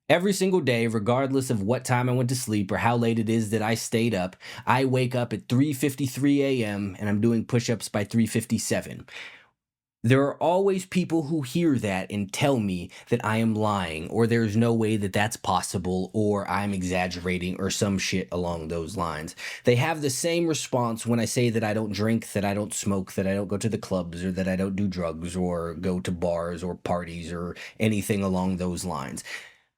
Every single day, regardless of what time I went to sleep or how late it is that I stayed up, I wake up at 3:53 a.m. and I'm doing push-ups by 3:57. There are always people who hear that and tell me that I am lying or there's no way that that's possible or I'm exaggerating or some shit along those lines. They have the same response when I say that I don't drink, that I don't smoke, that I don't go to the clubs or that I don't do drugs or go to bars or parties or anything along those lines.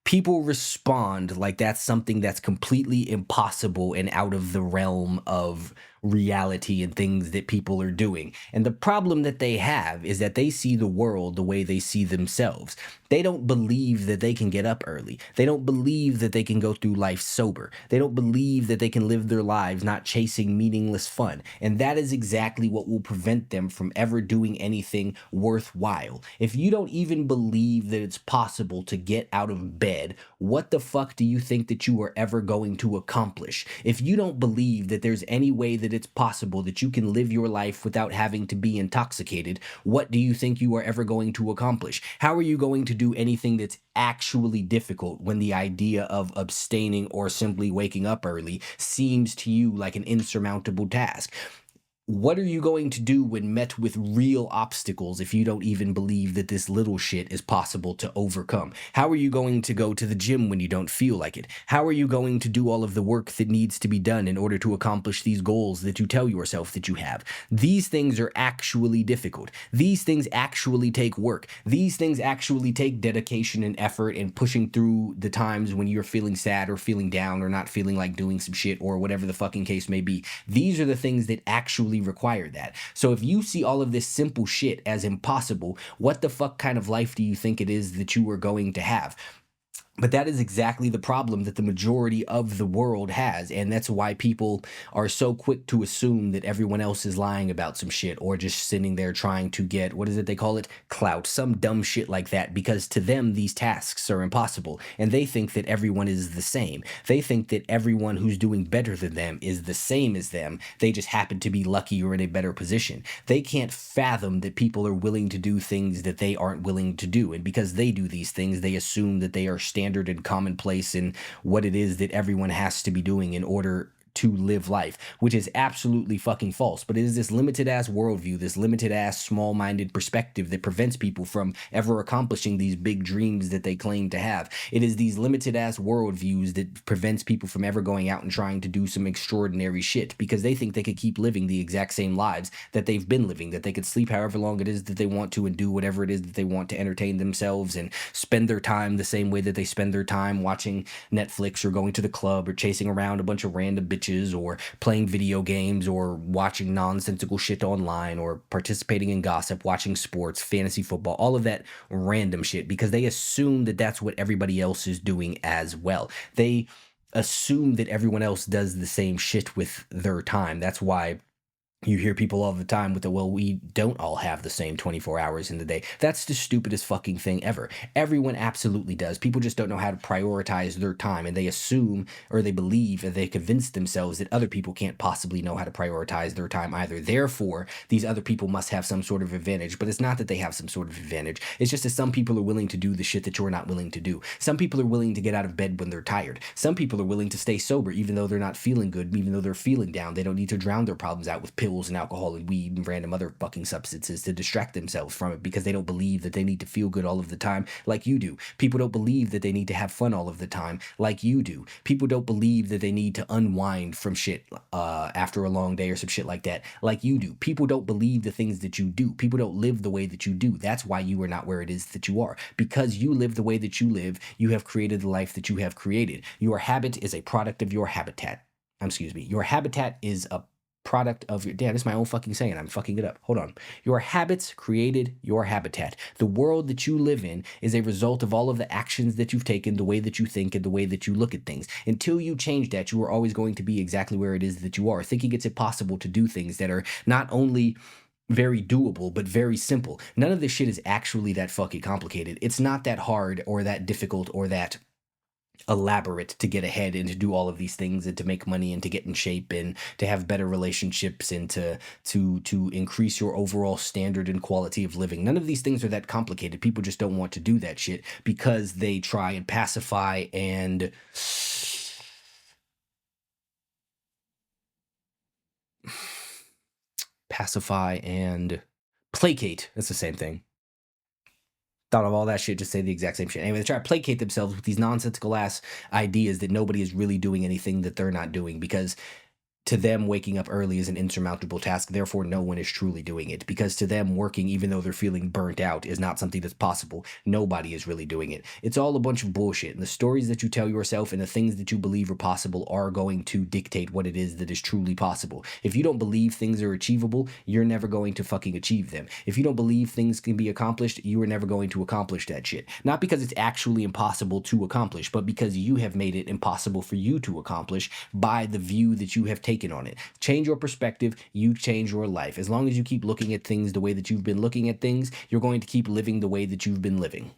People respond like that's something that's completely impossible and out of the realm of reality and things that people are doing. And the problem that they have is that they see the world the way they see themselves. They don't believe that they can get up early. They don't believe that they can go through life sober. They don't believe that they can live their lives not chasing meaningless fun. And that is exactly what will prevent them from ever doing anything worthwhile. If you don't even believe that it's possible to get out of bed, what the fuck do you think that you are ever going to accomplish? If you don't believe that there's any way that it's possible that you can live your life without having to be intoxicated, what do you think you are ever going to accomplish? How are you going to do anything that's actually difficult when the idea of abstaining or simply waking up early seems to you like an insurmountable task? What are you going to do when met with real obstacles if you don't even believe that this little shit is possible to overcome? How are you going to go to the gym when you don't feel like it? How are you going to do all of the work that needs to be done in order to accomplish these goals that you tell yourself that you have? These things are actually difficult. These things actually take work. These things actually take dedication and effort and pushing through the times when you're feeling sad or feeling down or not feeling like doing some shit or whatever the fucking case may be. These are the things that actually require that. So if you see all of this simple shit as impossible, what the fuck kind of life do you think it is that you are going to have? But that is exactly the problem that the majority of the world has. And that's why people are so quick to assume that everyone else is lying about some shit or just sitting there trying to get, what is it they call it? Clout, some dumb shit like that. Because to them, these tasks are impossible. And they think that everyone is the same. They think that everyone who's doing better than them is the same as them. They just happen to be lucky or in a better position. They can't fathom that people are willing to do things that they aren't willing to do. And because they do these things, they assume that they are standard and commonplace in what it is that everyone has to be doing in order to live life, which is absolutely fucking false. But it is this limited ass worldview, this limited ass small minded perspective that prevents people from ever accomplishing these big dreams that they claim to have. It is these limited ass worldviews that prevents people from ever going out and trying to do some extraordinary shit because they think they could keep living the exact same lives that they've been living, that they could sleep however long it is that they want to and do whatever it is that they want to entertain themselves and spend their time the same way that they spend their time watching Netflix or going to the club or chasing around a bunch of random bitches or playing video games or watching nonsensical shit online or participating in gossip, watching sports, fantasy football, all of that random shit because they assume that that's what everybody else is doing as well. They assume that everyone else does the same shit with their time. That's why you hear people all the time with the, well, we don't all have the same 24 hours in the day. That's the stupidest fucking thing ever. Everyone absolutely does. People just don't know how to prioritize their time, and they assume or they believe and they convince themselves that other people can't possibly know how to prioritize their time either. Therefore, these other people must have some sort of advantage. But it's not that they have some sort of advantage. It's just that some people are willing to do the shit that you're not willing to do. Some people are willing to get out of bed when they're tired. Some people are willing to stay sober even though they're not feeling good, even though they're feeling down. They don't need to drown their problems out with pills and alcohol and weed and random other fucking substances to distract themselves from it because they don't believe that they need to feel good all of the time like you do. People don't believe that they need to have fun all of the time like you do. People don't believe that they need to unwind from shit after a long day or some shit like you do. People don't believe the things that you do. People don't live the way that you do. That's why you are not where it is that you are. Because you live the way that you live, you have created the life that you have created. Your habit is a product of your habitat. Excuse me. Your habitat is a product of your, damn, this is my own fucking saying. I'm fucking it up. Hold on. Your habits created your habitat. The world that you live in is a result of all of the actions that you've taken, the way that you think, and the way that you look at things. Until you change that, you are always going to be exactly where it is that you are, thinking it's impossible to do things that are not only very doable, but very simple. None of this shit is actually that fucking complicated. It's not that hard or that difficult or that elaborate to get ahead and to do all of these things and to make money and to get in shape and to have better relationships and to increase your overall standard and quality of living. None of these things are that complicated. People just don't want to do that shit because they try and pacify and placate. That's the same thing. Thought of all that shit, just say the exact same shit. Anyway, they try to placate themselves with these nonsensical ass ideas that nobody is really doing anything that they're not doing, because to them, waking up early is an insurmountable task. Therefore, no one is truly doing it, because to them, working, even though they're feeling burnt out, is not something that's possible. Nobody is really doing it. It's all a bunch of bullshit. And the stories that you tell yourself and the things that you believe are possible are going to dictate what it is that is truly possible. If you don't believe things are achievable, you're never going to fucking achieve them. If you don't believe things can be accomplished, you are never going to accomplish that shit. Not because it's actually impossible to accomplish, but because you have made it impossible for you to accomplish by the view that you have taken on it. Change your perspective, you change your life. As long as you keep looking at things the way that you've been looking at things, you're going to keep living the way that you've been living.